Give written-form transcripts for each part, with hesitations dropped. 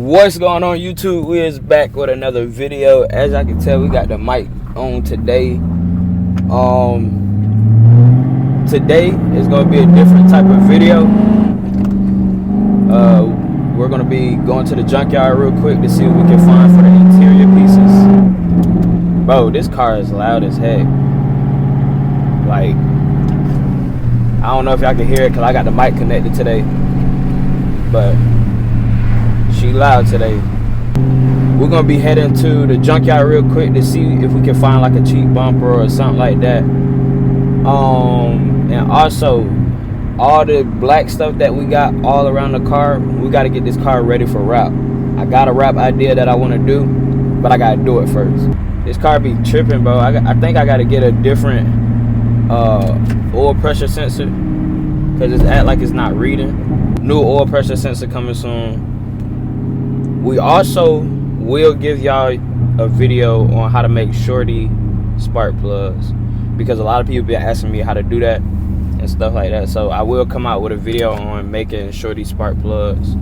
What's going on, YouTube? We is back with another video. As I can tell, we got the mic on today. Today is gonna be a different type of video. We're gonna be going to the junkyard real quick to see what we can find for the interior pieces. Bro, this car is loud as heck. Like, I don't know if y'all can hear it because I got the mic connected today, but she loud today. We're gonna be heading to the junkyard real quick to see if we can find like a cheap bumper or something like that. And also all the black stuff that we got all around the car, we got to get this car ready for wrap. I got a wrap idea that I want to do, but I got to do it first. This car be tripping, bro. I think I got to get a different oil pressure sensor because it's act like it's not reading. New oil pressure sensor coming soon. We also will give y'all a video on how to make shorty spark plugs because a lot of people been asking me how to do that and stuff like that. So I will come out with a video on making shorty spark plugs.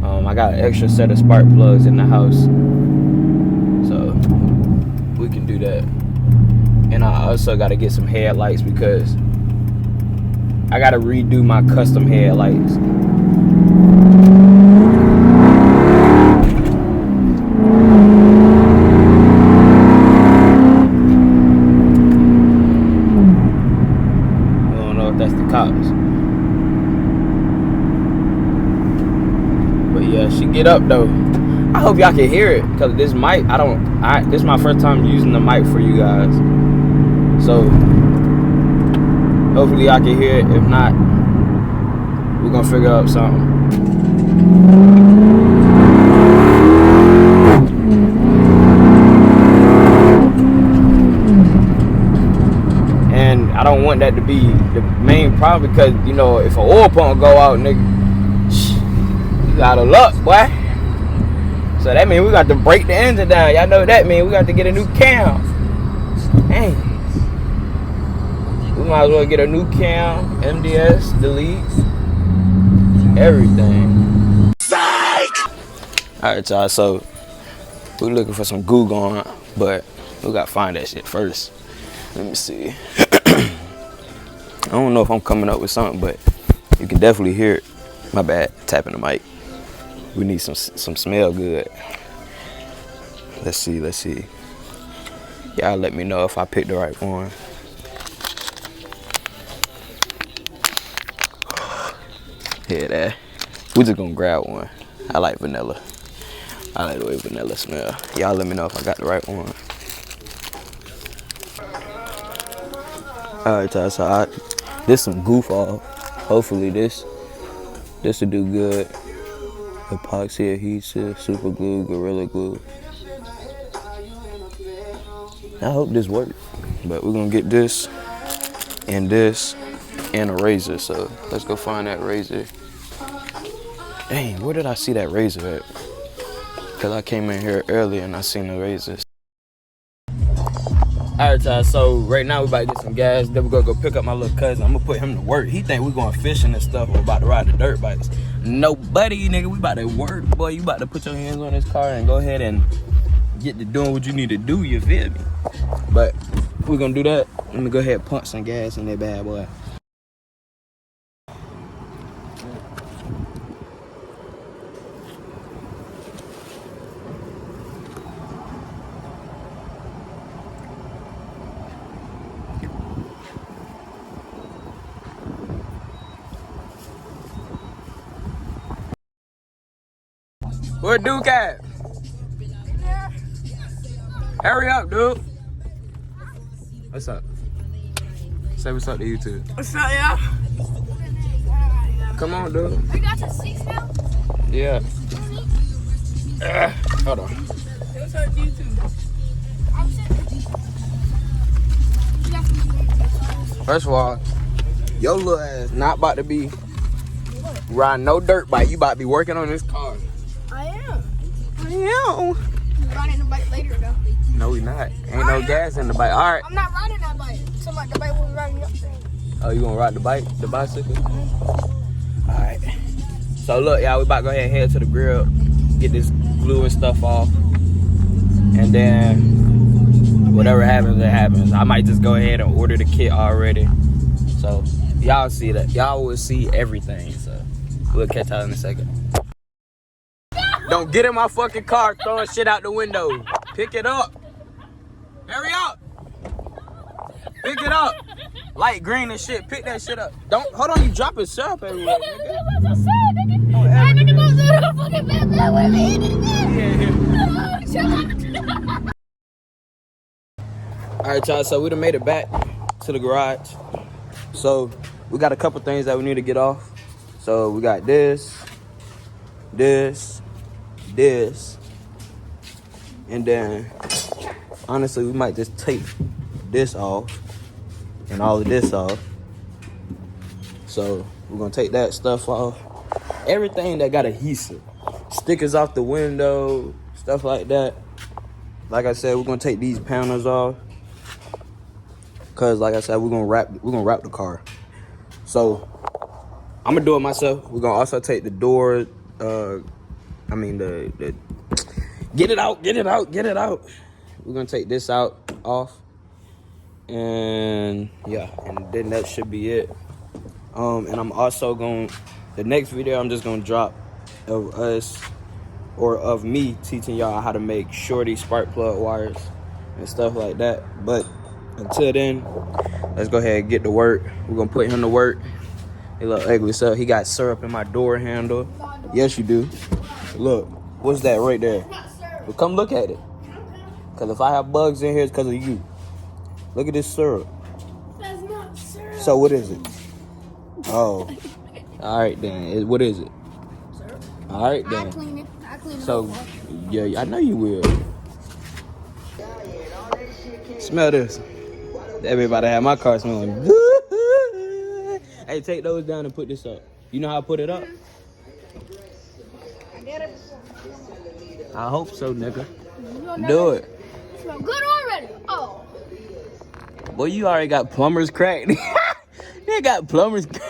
I got an extra set of spark plugs in the house, so we can do that. And I also got to get some headlights because I got to redo my custom headlights. That's the cops. But yeah, she get up though. I hope y'all can hear it because this mic, this is my first time using the mic for you guys. So hopefully y'all can hear it. If not, we're gonna figure out something. I don't want that to be the main problem because, you know, if an oil pump go out, nigga, you out of luck, boy. So that means we got to break the engine down. Y'all know what that means. We got to get a new cam. Dang. We might as well get a new cam, MDS, delete, everything. Psych! Alright, y'all, so we're looking for some goo going, but we got to find that shit first. Let me see. I don't know if I'm coming up with something, but you can definitely hear it. My bad, tapping the mic. We need some smell good. Let's see. Y'all let me know if I picked the right one. Hear that? We just gonna grab one. I like vanilla. I like the way vanilla smell. Y'all let me know if I got the right one. Alright, y'all, so this some goof off. Hopefully this will do good. Epoxy adhesive, super glue, gorilla glue. I hope this works. But we're gonna get this and a razor. So let's go find that razor. Dang, where did I see that razor at? Cause I came in here earlier and I seen the razors. Alright, y'all, so right now we about to get some gas. Then we're gonna go pick up my little cousin. I'm gonna put him to work. He think we going fishing and stuff. We're about to ride the dirt bikes. Nobody, nigga, we about to work. Boy, you about to put your hands on this car and go ahead and get to doing what you need to do, you feel me? But we're gonna do that. Let me go ahead and pump some gas in that bad boy. Where Duke at? Hurry up, dude. What's up? Say what's up to YouTube. What's up, y'all? Come on, dude. We got the seats now? Yeah. Hold on. What's up to YouTube? First of all, your little ass not about to be riding no dirt bike. You about to be working on this car. I am. Yeah. We're riding the bike later, though. No, we not. Ain't no gas in the bike. All right. I'm not riding that bike. So like the bike will be riding up there. Oh, you gonna ride the bicycle? All right. So look, y'all, we about to go ahead and head to the grill. get this glue and stuff off, and then whatever happens, it happens. I might just go ahead and order the kit already. So y'all see that. Y'all will see everything. So we'll catch y'all in a second. Don't get in my fucking car throwing shit out the window. Pick it up. Hurry up. Pick it up. Light green and shit. Pick that shit up. Don't hold on. You dropping syrup everywhere, nigga. All right, y'all. So we done made it back to the garage. So we got a couple things that we need to get off. So we got this, and then honestly we might just take this off and all of this off. So we're gonna take that stuff off. Everything that got adhesive, stickers off the window, stuff like that. Like I said, we're gonna take these panels off, cause like I said, we're gonna wrap the car. So I'm gonna do it myself. We're gonna also take the door, the get it out. We're gonna take this off, and yeah, and then that should be it. And I'm also the next video I'm just gonna drop of us, or of me teaching y'all how to make shorty spark plug wires and stuff like that. But until then, let's go ahead and get to work. We're gonna put him to work. He look ugly, so he got syrup in my door handle. Yes, you do. Look, what's that right there? Well, come look at it. Cause if I have bugs in here, it's cause of you. Look at this syrup. That's not syrup. So what is it? Oh, all right then. What is it? Syrup. All right I then. clean it. So yeah, I know you will. Smell this. Everybody have my car smelling good. Hey, take those down and put this up. You know how I put it up? I did it. I hope so, nigga. You Do it. smell good already. Oh. Boy, you already got plumber's crack. They got plumber's crack.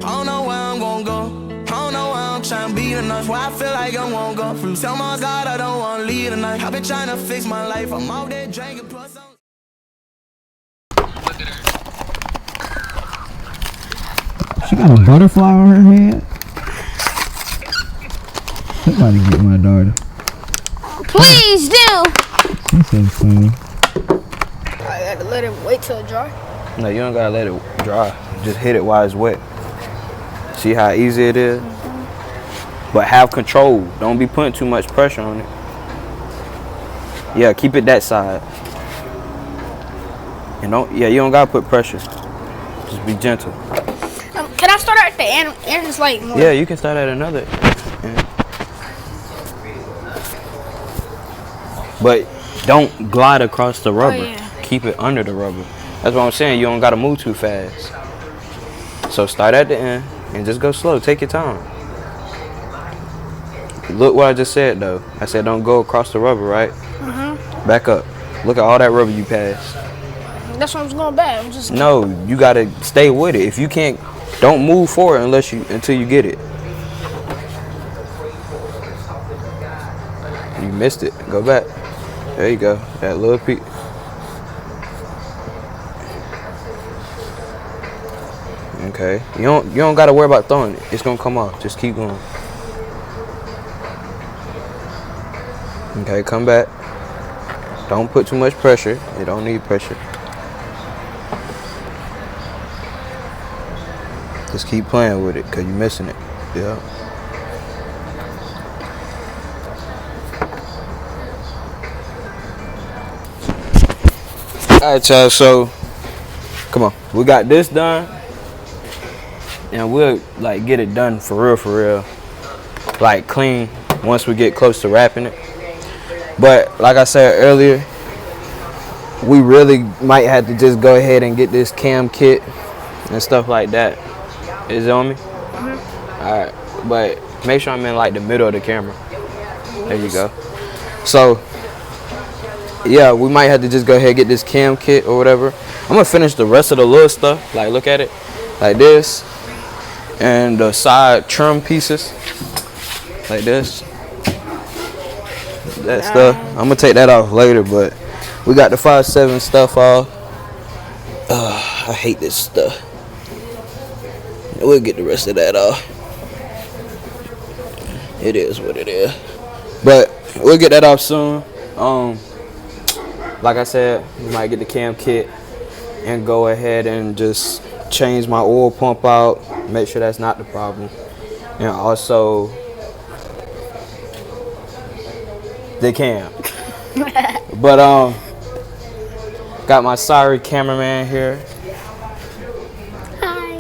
I don't know where I'm gonna go. I don't know where I'm trying to be tonight. Where I feel like I won't go. From tell my God I don't wanna leave tonight. I've been trying to fix my life. I'm out there drinking plus I'm... She got a butterfly on her head. Somebody get my daughter. Please do. She said funny. I got to let it wait till it dry. No, you don't gotta let it dry. Just hit it while it's wet. See how easy it is? But have control. Don't be putting too much pressure on it. Yeah, keep it that side. And you don't gotta put pressure. Just be gentle. Can I start at the end? And it's like more. Yeah, you can start at another end. But don't glide across the rubber. Oh, yeah. Keep it under the rubber. That's what I'm saying. You don't gotta move too fast. So start at the end and just go slow. Take your time. Look what I just said though. I said don't go across the rubber, right? Back up. Look at all that rubber you passed. That's what I'm going back. I'm just. No, you gotta stay with it. If you can't, don't move forward until you get it. You missed it. Go back. There you go. That little peak. Okay. You don't gotta worry about throwing it. It's gonna come off. Just keep going. Okay, come back. Don't put too much pressure. You don't need pressure. Just keep playing with it because you're missing it. Yeah. Alright, y'all, so come on. We got this done. And we'll like get it done for real. Like clean once we get close to wrapping it. But like I said earlier, we really might have to just go ahead and get this cam kit and stuff like that. Is it on me? Alright, but make sure I'm in like the middle of the camera. There you go. So yeah, we might have to just go ahead and get this cam kit or whatever. I'm gonna finish the rest of the little stuff, like look at it, like this, and the side trim pieces like this. That stuff, I'm gonna take that off later, but we got the 5.7 stuff off. I hate this stuff. We'll get the rest of that off. It is what it is, but we'll get that off soon. Like I said, we might get the cam kit and go ahead and just change my oil pump out, make sure that's not the problem, and also the cam. But got my sorry cameraman here. Hi.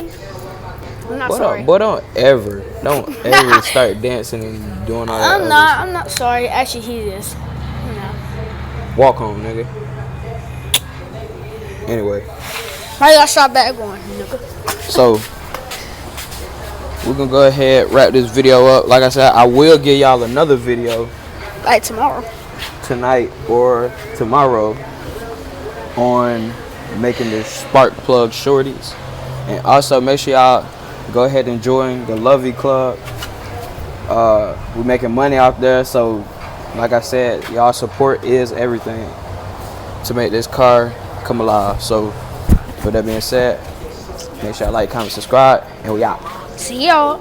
I'm not But sorry. don't ever start dancing and doing all that. I'm not sorry. Actually, he is. No. Walk home, nigga. Anyway, I got shot back going, nigga. so we're gonna go ahead wrap this video up. Like I said, I will give y'all another video Like tomorrow. tonight or tomorrow on making the spark plug shorties, and also make sure y'all go ahead and join the Lovey Club. We're making money out there, so like I said, y'all support is everything to make this car come alive. So with that being said, make sure y'all like, comment, subscribe, and we out. See y'all.